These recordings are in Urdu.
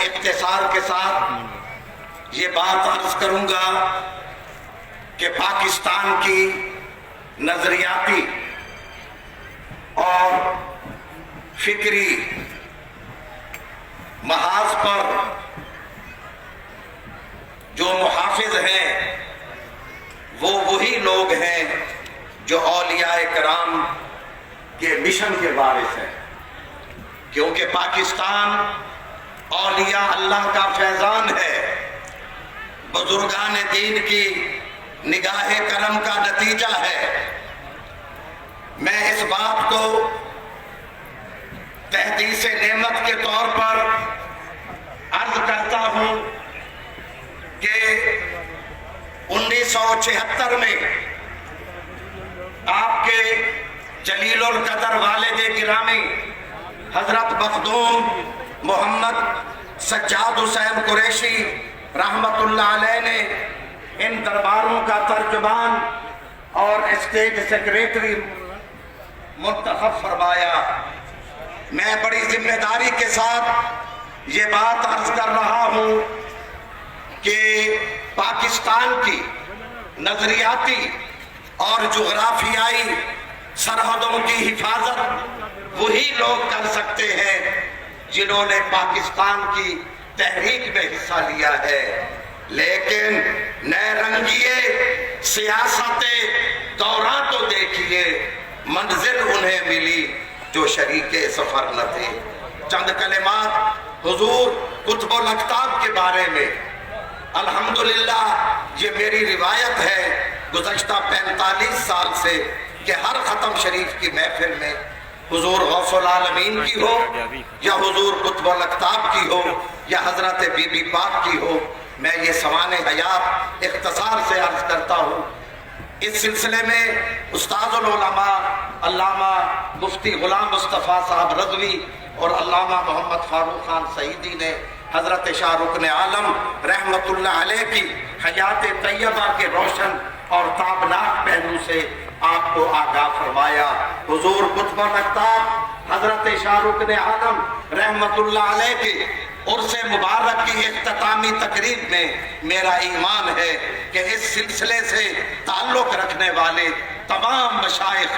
اختصار کے ساتھ یہ بات عرض کروں گا کہ پاکستان کی نظریاتی اور فکری محاذ پر جو محافظ ہیں وہ وہی لوگ ہیں جو اولیاء کرام کے مشن کے وارث ہیں، کیونکہ پاکستان اولیاء اللہ کا فیضان ہے، بزرگان دین کی نگاہ کرم کا نتیجہ ہے۔ میں اس بات کو تحدیث نعمت کے طور پر عرض کرتا ہوں کہ 1976 میں آپ کے جلیل القدر والد گرامی حضرت مخدوم محمد سجاد حسین قریشی رحمت اللہ علیہ نے ان درباروں کا ترجمان اور اسٹیٹ سیکریٹری منتخب فرمایا۔ میں بڑی ذمہ داری کے ساتھ یہ بات عرض کر رہا ہوں کہ پاکستان کی نظریاتی اور جغرافیائی سرحدوں کی حفاظت وہی لوگ کر سکتے ہیں جنہوں نے پاکستان کی تحریک میں حصہ لیا ہے، لیکن نئے رنگیے سیاست دوران تو دیکھیے منزل انہیں ملی جو شریک سفر نہ تھے۔ چند کلمات حضور قطب الاقطاب کے بارے میں۔ الحمدللہ یہ میری روایت ہے گزشتہ 45 سال سے کہ ہر ختم شریف کی محفل میں حضور غوث العالمین کی ہو یا حضور قطب الاقطاب کی ہو یا حضرت بی بی پاک کی ہو، میں یہ سوان حیات اختصار سے عرض کرتا ہوں۔ اس سلسلے میں استاذ العلماء علامہ مفتی غلام مصطفیٰ صاحب رضوی اور علامہ محمد فاروق خان سعیدی نے حضرت شاہ رکن عالم رحمت اللہ علیہ کی حیات طیبہ کے روشن اور تابناک پہلو سے آپ کو آگاہ فرمایا۔ حضور قطب الاقطاب حضرت شاہ رکن عالم رحمت اللہ علیہ کے عرس مبارک کی اختتامی تقریب میں میرا ایمان ہے کہ اس سلسلے سے تعلق رکھنے والے تمام مشائخ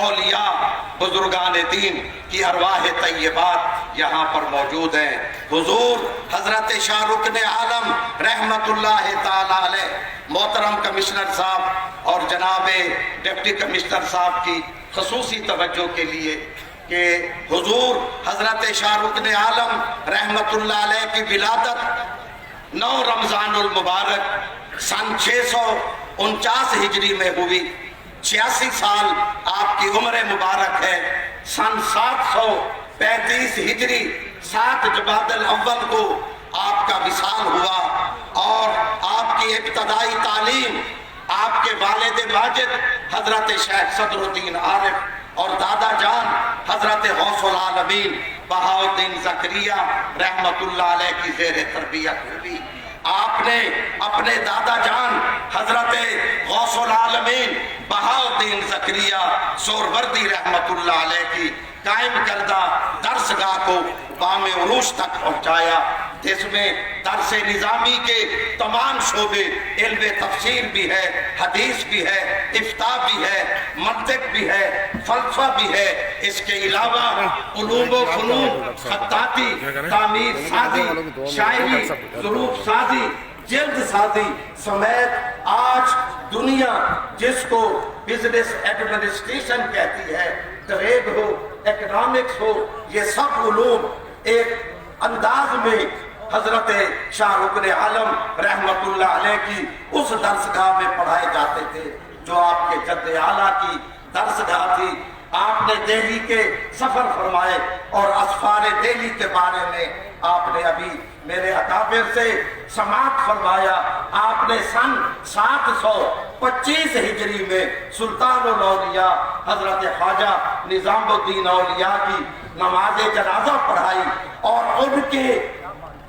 اولیاء بزرگان دین کی ارواح طیبات یہاں پر موجود ہیں۔ حضور حضرت شاہ رکن عالم رحمت اللہ تعالی علیہ محترم کمشنر صاحب اور جناب ڈپٹی کمشنر صاحب کی خصوصی توجہ کے لیے کہ حضور حضرت شاہ رکن عالم رحمت اللہ علیہ کی ولادت 9 رمضان المبارک سن 649 ہجری میں ہوئی، 86 سال آپ کی عمر مبارک ہے۔ سن 735 ہجری 7 جمادی الاول کو آپ کا وصال ہوا اور آپ کی ابتدائی تعلیم آپ کے والد ماجد حضرت شیخ صدر الدین عارف اور دادا جان حضرت غوث العالمین بہاء الدین زکریا رحمت اللہ علیہ کی زیر تربیت ہوئی۔ آپ نے اپنے دادا جان حضرت غوث العالمین بہاء الدین زکریا سہروردی رحمت اللہ علیہ کی قائم کردہ درسگاہ کو بام عروج تک پہنچایا، جس میں درس نظامی کے تمام شعبے، علم تفسیر بھی ہے، حدیث بھی ہے، افتاء بھی ہے، منطق بھی ہے، فلسفہ بھی ہے، اس کے علاوہ علوم و فنون، خطاطی، تعمیر سازی، شاعری، ظروف سازی، جلد سازی سمیت آج دنیا جس کو بزنس ایڈمنسٹریشن کہتی ہے، ٹریڈ ہو، اکنامکس ہو، یہ سب علوم ایک انداز میں حضرت شاہ رکن عالم رحمت اللہ علیہ کی اس درسگاہ میں پڑھائے جاتے تھے جو آپ کے جد اعلیٰ کی درسگاہ تھی۔ آپ نے دہلی کے سفر فرمائے اور اسفار دہلی کے بارے میں آپ نے ابھی میرے اکابر سے سماعت فرمایا۔ آپ نے سن 725 ہجری میں سلطان الاولیاء حضرت خواجہ نظام الدین اولیاء کی نماز جنازہ پڑھائی اور ان کے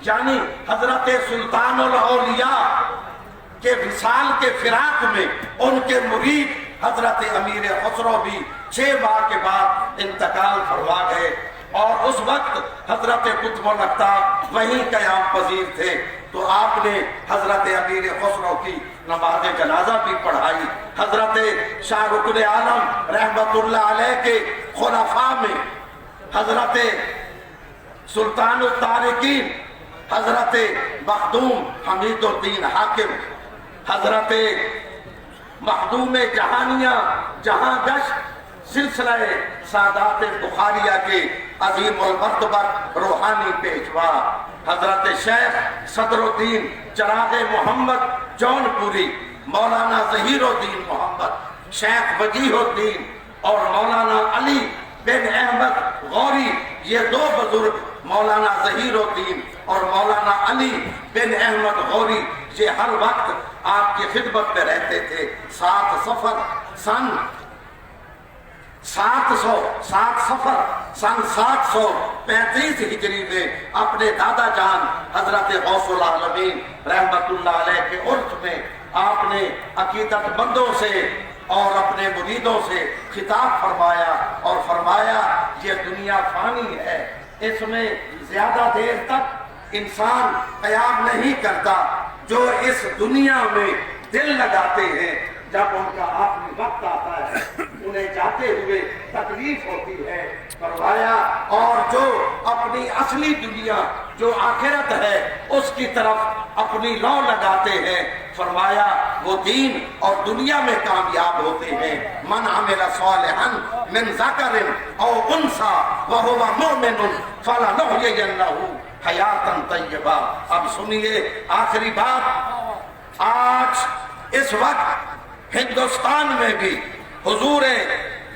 یعنی حضرت سلطان الاولیاء کے وصال کے فراق میں ان کے مرید حضرت امیر خسرو بھی 6 ماہ کے بعد انتقال فرما گئے۔ اور اس وقت حضرت قطب الأقطاب وہیں قیام پذیر تھے، تو آپ نے حضرت امیر خسرو کی نماز جنازہ بھی پڑھائی۔ حضرت شاہ رکن عالم رحمت اللہ علیہ کے خلفاء میں حضرت سلطان الطارقین حضرت مخدوم حمید الدین حاکم، حضرت مخدوم جہانیہ جہاں گشت سلسلہ سادات بخاریہ کے عظیم المرتبت روحانی پیشوا حضرت شیخ صدر الدین چراغ محمد جون پوری، مولانا ظہیر الدین محمد، شیخ وجیہ الدین اور مولانا علی بن احمد غوری، یہ دو بزرگ مولانا ظہیر الدین اور مولانا علی بن احمد غوری، یہ ہر وقت آپ کی خدمت میں رہتے تھے۔ 7 صفر سن 735 ہجری میں اپنے دادا جان حضرت غوث العالمین رحمت اللہ علیہ کے عرف میں آپ نے عقیدت مندوں سے اور اپنے مریدوں سے خطاب فرمایا اور فرمایا یہ دنیا فانی ہے، اس میں زیادہ دیر تک انسان قیام نہیں کرتا، جو اس دنیا میں دل لگاتے ہیں جب ان کا آخری وقت آتا ہے انہیں جاتے ہوئے تکلیف ہوتی ہے، فرمایا اور جو اپنی اصلی دنیا جو آخرت ہے اس کی طرف اپنی لو لگاتے ہیں، فرمایا وہ دین اور دنیا میں کامیاب ہوتے ہیں۔ من عمل صالحا من ذکر او انثی وہو مؤمن فلنحیینہ حیاتا طیبہ۔ اب سنیے آخری بات، آج اس وقت ہندوستان میں بھی حضور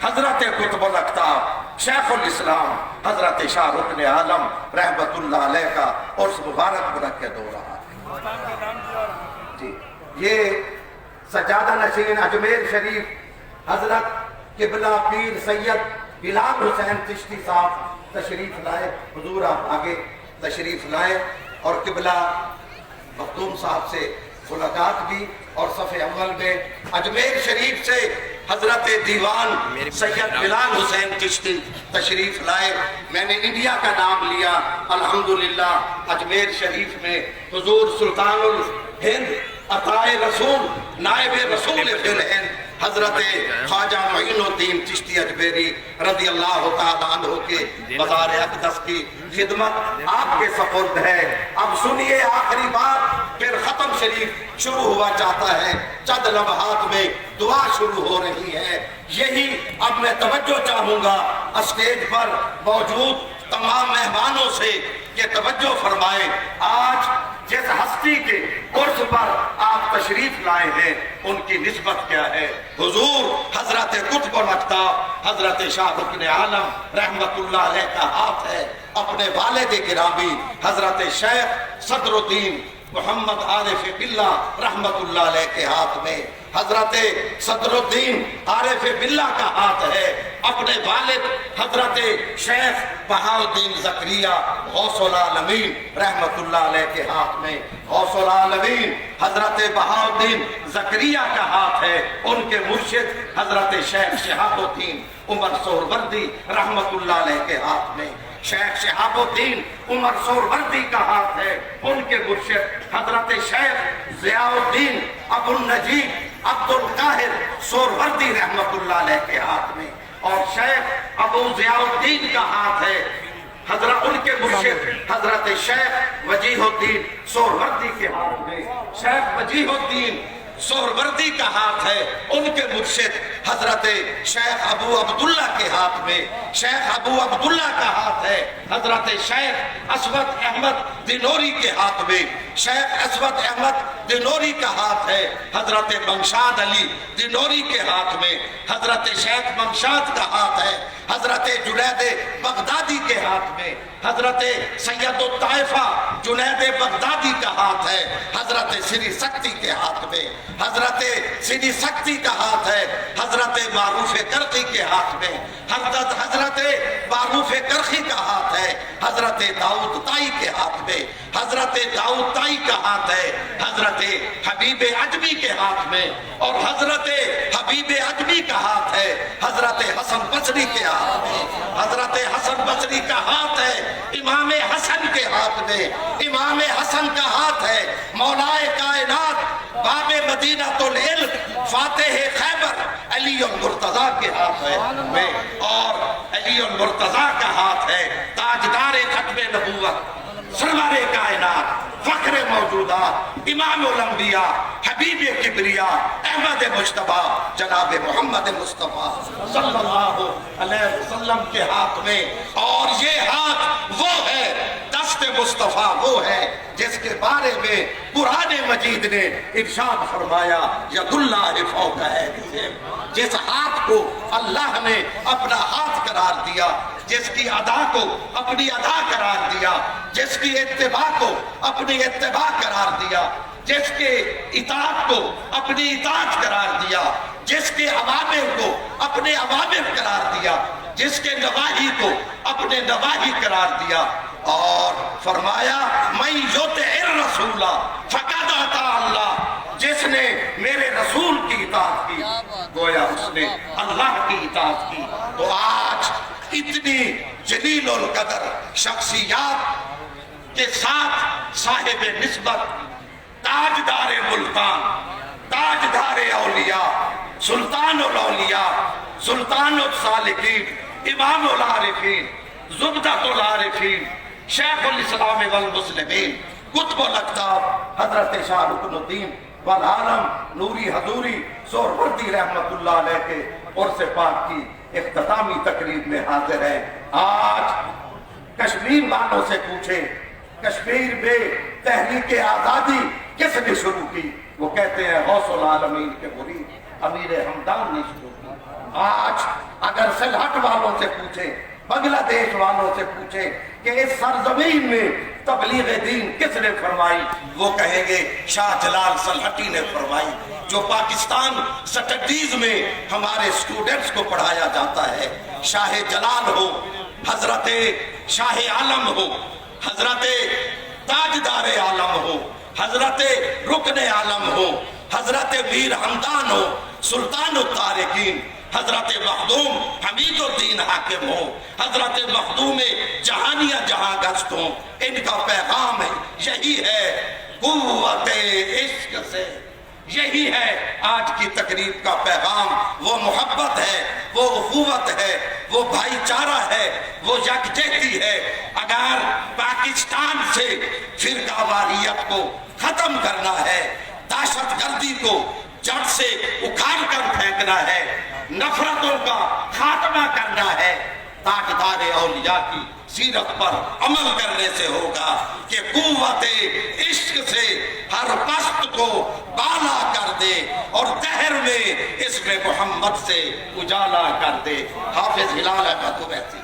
حضرت قطب الأقطاب شیخ الاسلام حضرت شاہ رکن عالم رحمت اللہ علیہ کا عرس مبارک منعقد ہو رہا ہے۔ جی یہ سجادہ نشین اجمیر شریف حضرت قبلہ پیر سید بلال حسین چشتی صاحب تشریف لائے، حضور آپ آگے تشریف لائے اور قبلہ مخدوم صاحب سے ملاقات بھی، اور صف اول میں اجمیر شریف سے حضرت دیوان سید بلال حسین چشتی تشریف لائے۔ میں نے انڈیا کا نام لیا، الحمدللہ اجمیر شریف میں حضور سلطان الہند عطائے رسول نائب رسول فی الہند حضرت خواجہ معین الدین چشتی اجمیری رضی اللہ تعالیٰ عنہ کے مزار اقدس کی خدمت آپ کے سپرد ہے۔ اب سنیے آخری بات، پھر ختم شریف شروع ہوا چاہتا ہے، چند لمحات میں دعا شروع ہو رہی ہے۔ یہی اب میں توجہ چاہوں گا اسٹیج پر موجود تمام مہمانوں سے کہ توجہ فرمائیں، آج جس ہستی کے عرس پر آپ تشریف لائے ہیں ان کی نسبت کیا ہے؟ حضور حضرت قطب الأقطاب حضرت شاہ رکن عالم رحمت اللہ علیہ کا ہاتھ ہے، اپنے والد گرامی حضرت شیخ صدر الدین محمد عارف باللہ رحمت اللہ علیہ کے ہاتھ میں، حضرت صدر الدین عارف باللہ کا ہاتھ ہے، اپنے والد حضرت شیخ بہاء الدین زکریا غوث العالمین رحمت اللہ علیہ کے ہاتھ میں، غوث العالمین حضرت بہاء الدین زکریا کا ہاتھ ہے، ان کے مرشد حضرت شیخ شہاب الدین عمر سہروردی رحمت اللہ علیہ کے ہاتھ میں، شیخ شہاب الدین عمر سہروردی کا ہاتھ ہے، ان کے مرشد حضرت شیخ ضیاء الدین ابو النجیب عبد القاہر سہروردی رحمت اللہ علیہ کے ہاتھ میں، اور شیخ ابو ضیاء الدین کا ہاتھ ہے، حضرت ان کے مرشد حضرت شیخ وجیہ الدین سہروردی کے ہاتھ میں، شیخ وجیہ الدین سہروردی کا ہاتھ ہے، ان کے مرشد حضرت شیخ ابو عبداللہ کے ہاتھ میں، شیخ ابو عبداللہ کا ہاتھ ہے، حضرت شیخ اسود احمد دینوری کے ہاتھ میں، شیخ اسود احمد دینوری کا ہاتھ ہے، حضرت ممشاد علی دینوری کے ہاتھ میں، حضرت شیخ ممشاد کا ہاتھ ہے، حضرت جنید بغدادی کے ہاتھ میں، حضرت سید الطائفہ جنید بغدادی کا ہاتھ ہے حضرت سری سکتی کے ہاتھ میں، حضرت سری سکتی کا ہاتھ ہے حضرت معروف کرخی کے ہاتھ میں، حضرت معروف کرخی کا ہاتھ ہے حضرت داؤد طائی کے ہاتھ میں، حضرت داؤد طائی کا ہاتھ ہے حضرت حبیب عجمی کے ہاتھ میں، اور حضرت حبیب عجمی کا ہاتھ ہے حضرت حسن بصری کے ہاتھ میں، حضرت حسن بصری کا ہاتھ ہے امام حسن کے ہاتھ میں، امام حسن کا ہاتھ ہے مولائے کائنات باب مدینہ العلم فاتح خیبر علی المرتضیٰ کے ہاتھ میں، اور علی المرتضیٰ کا ہاتھ ہے تاجدار ختم نبوت سرور کائنات فخر موجودات امام الانبیاء حبیب کبریاء احمد مجتبیٰ جناب محمد مصطفیٰ صلی اللہ علیہ وسلم کے ہاتھ میں، اور یہ ہاتھ وہ ہے دست مصطفیٰ وہ ہے جس کے بارے میں قرآن مجید نے ارشاد فرمایا ید اللہ فوق ایدیہم، جس ہاتھ کو اللہ نے اپنا ہاتھ قرار دیا، جس کی ادا کو اپنی ادا قرار دیا، جس کی اتباع کو اپنی اتباع قرار دیا، جس کے اطاعت کو اپنی اطاعت قرار دیا، جس کے اوامر کو اپنے اوامر قرار دیا، جس کے نواہی کو اپنے نواہی قرار دیا، اور فرمایا من یطع الرسول فقد اطاع اللہ، جس نے میرے رسول کی اطاعت کی گویا اس نے اللہ کی اطاعت کی۔ تو آج اتنی جلیل القدر شخصیات کے ساتھ صاحب نسبت تاجدار ملتان، تاجدار اولیاء، سلطان الاولیاء، سلطان الصالحین، امام العارفین، زبدۃ العارفین، شیخ الاسلام والمسلمین، قطب الاقطاب حضرت شاہ رکن الدین والعالم نوری حضوری سہروردی رحمت اللہ علیہ کے عرس پاک کی اختتامی تقریب میں حاضر ہے۔ آج کشمیر والوں سے پوچھے کشمیر میں تحریک آزادی کس نے شروع کی، وہ کہتے ہیں غوث العالمین کے مرید امیر ہمدان نے شروع کی۔ آج اگر سلہٹ والوں سے پوچھے، بنگلہ دیش والوں سے پوچھے کہ اس سرزمین میں تبلیغ دین کس نے فرمائی، وہ کہیں گے شاہ جلال سلہٹی نے فرمائی۔ جو پاکستان سٹڈیز میں ہمارے اسٹوڈنٹس کو پڑھایا جاتا ہے، شاہ جلال ہو، حضرت شاہ عالم ہو، حضرت تاجدار عالم ہو، حضرت رکن عالم ہو، حضرت میر ہمدان ہو، سلطان الطارقین، حضرت مخدوم حمید الدین حاکم ہو، حضرت مخدوم جہانیہ جہاں گشت ہوں، ان کا پیغام ہے یہی ہے قوت عشق سے، یہی ہے آج کی تقریب کا پیغام۔ وہ محبت ہے، وہ اخوت ہے، وہ بھائی چارہ ہے، وہ یکجہتی ہے۔ اگر پاکستان سے فرقہ واریت کو ختم کرنا ہے، دہشت گردی کو جڑ سے اکھاڑ کر پھینکنا ہے، نفرتوں کا خاتمہ کرنا ہے، تاجدار اولیاء کی سیرت پر عمل کرنے سے ہوگا کہ قوت عشق سے ہر پست کو بالا کر دے اور دہر میں اسم محمد سے اجالا کر دے۔ حافظ ہلال احمد ویسی